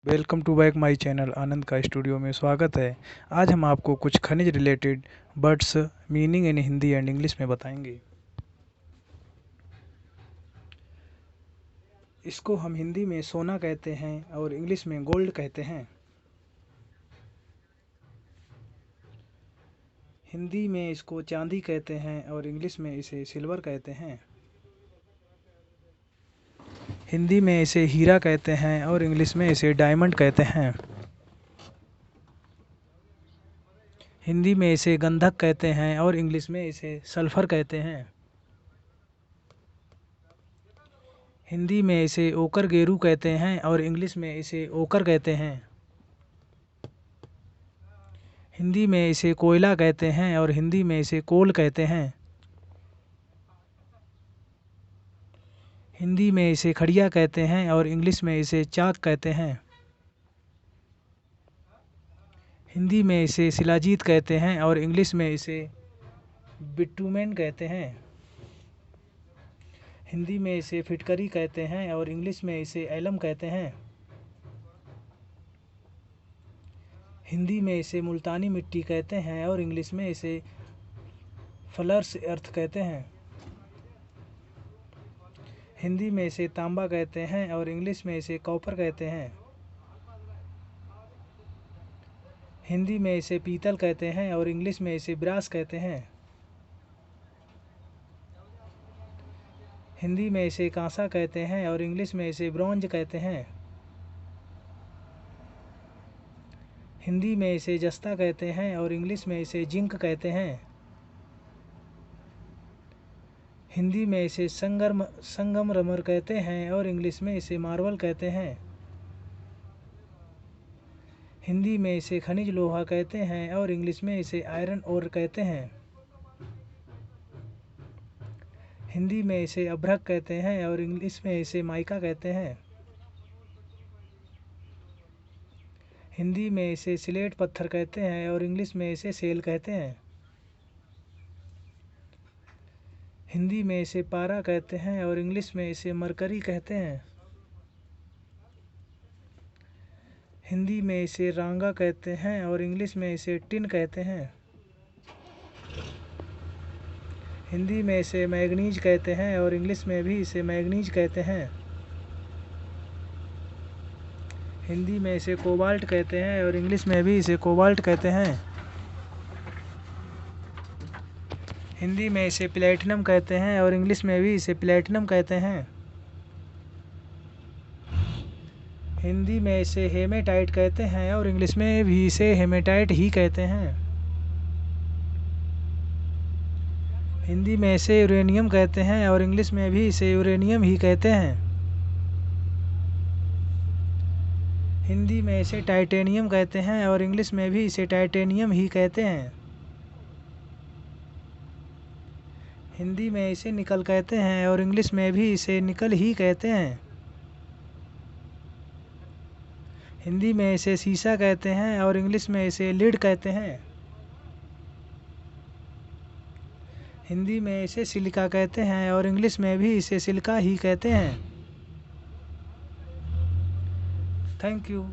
Welcome to back my channel Anand का studio में स्वागत है। आज हम आपको कुछ खनिज related words meaning in Hindi and English में बताएंगे। इसको हम हिंदी में सोना कहते हैं और इंग्लिश में गोल्ड कहते हैं। हिंदी में इसको चांदी कहते हैं और इंग्लिश में इसे सिल्वर कहते हैं। हिंदी में इसे हीरा कहते हैं और इंग्लिश में इसे डायमंड कहते हैं। हिंदी में इसे गंधक कहते हैं और इंग्लिश में इसे सल्फर कहते हैं। हिंदी में इसे ओकर गेरू कहते हैं और इंग्लिश में इसे ओकर कहते हैं। हिंदी में इसे कोयला कहते हैं और हिंदी में इसे कोल कहते हैं। हिंदी में इसे खड़िया कहते हैं और इंग्लिश में इसे चाक कहते हैं। हिंदी में इसे शिलाजीत कहते हैं और इंग्लिश में इसे बिटुमेन कहते हैं। हिंदी में इसे फिटकरी कहते हैं और इंग्लिश में इसे एलम कहते हैं। हिंदी में इसे मुल्तानी मिट्टी कहते हैं और इंग्लिश में इसे फ्लर्स अर्थ कहते हैं। हिंदी में इसे तांबा कहते हैं और इंग्लिश में इसे कॉपर कहते हैं। हिंदी में इसे पीतल कहते हैं और इंग्लिश में इसे ब्रास कहते हैं। हिंदी में इसे कांसा कहते हैं और इंग्लिश में इसे ब्रॉन्ज कहते हैं। हिंदी में इसे जस्ता कहते हैं और इंग्लिश में इसे जिंक कहते हैं। हिंदी में इसे संगमरमर कहते हैं और इंग्लिश में इसे मार्बल कहते हैं। हिंदी में इसे खनिज लोहा कहते हैं और इंग्लिश में इसे आयरन ओर कहते हैं। हिंदी में इसे अभ्रक कहते हैं और इंग्लिश में इसे माइका कहते हैं। हिंदी में इसे सिलेट पत्थर कहते हैं और इंग्लिश में इसे सेल कहते हैं। हिंदी में इसे पारा कहते हैं और इंग्लिश में इसे मरकरी कहते हैं। हिंदी में इसे रांगा कहते हैं और इंग्लिश में इसे टिन कहते हैं। हिंदी में इसे मैग्नीज कहते हैं और इंग्लिश में भी इसे मैग्नीज कहते हैं। हिंदी में इसे कोबाल्ट कहते हैं और इंग्लिश में भी इसे कोबाल्ट कहते हैं। हिंदी में इसे प्लेटिनम कहते हैं और इंग्लिश में भी इसे प्लेटिनम कहते हैं। हिंदी में इसे हेमेटाइट कहते हैं और इंग्लिश में भी इसे हेमेटाइट ही कहते हैं। हिंदी में इसे यूरेनियम कहते हैं और इंग्लिश में भी इसे यूरेनियम ही कहते हैं। हिंदी में इसे टाइटेनियम कहते हैं और इंग्लिश में भी इसे टाइटेनियम ही कहते हैं। हिंदी में इसे निकल कहते हैं और इंग्लिश में भी इसे निकल ही कहते हैं। हिंदी में इसे सीसा कहते हैं और इंग्लिश में इसे लिड कहते हैं। हिंदी में इसे सिलिका कहते हैं और इंग्लिश में भी इसे सिलिका ही कहते हैं। Thank you.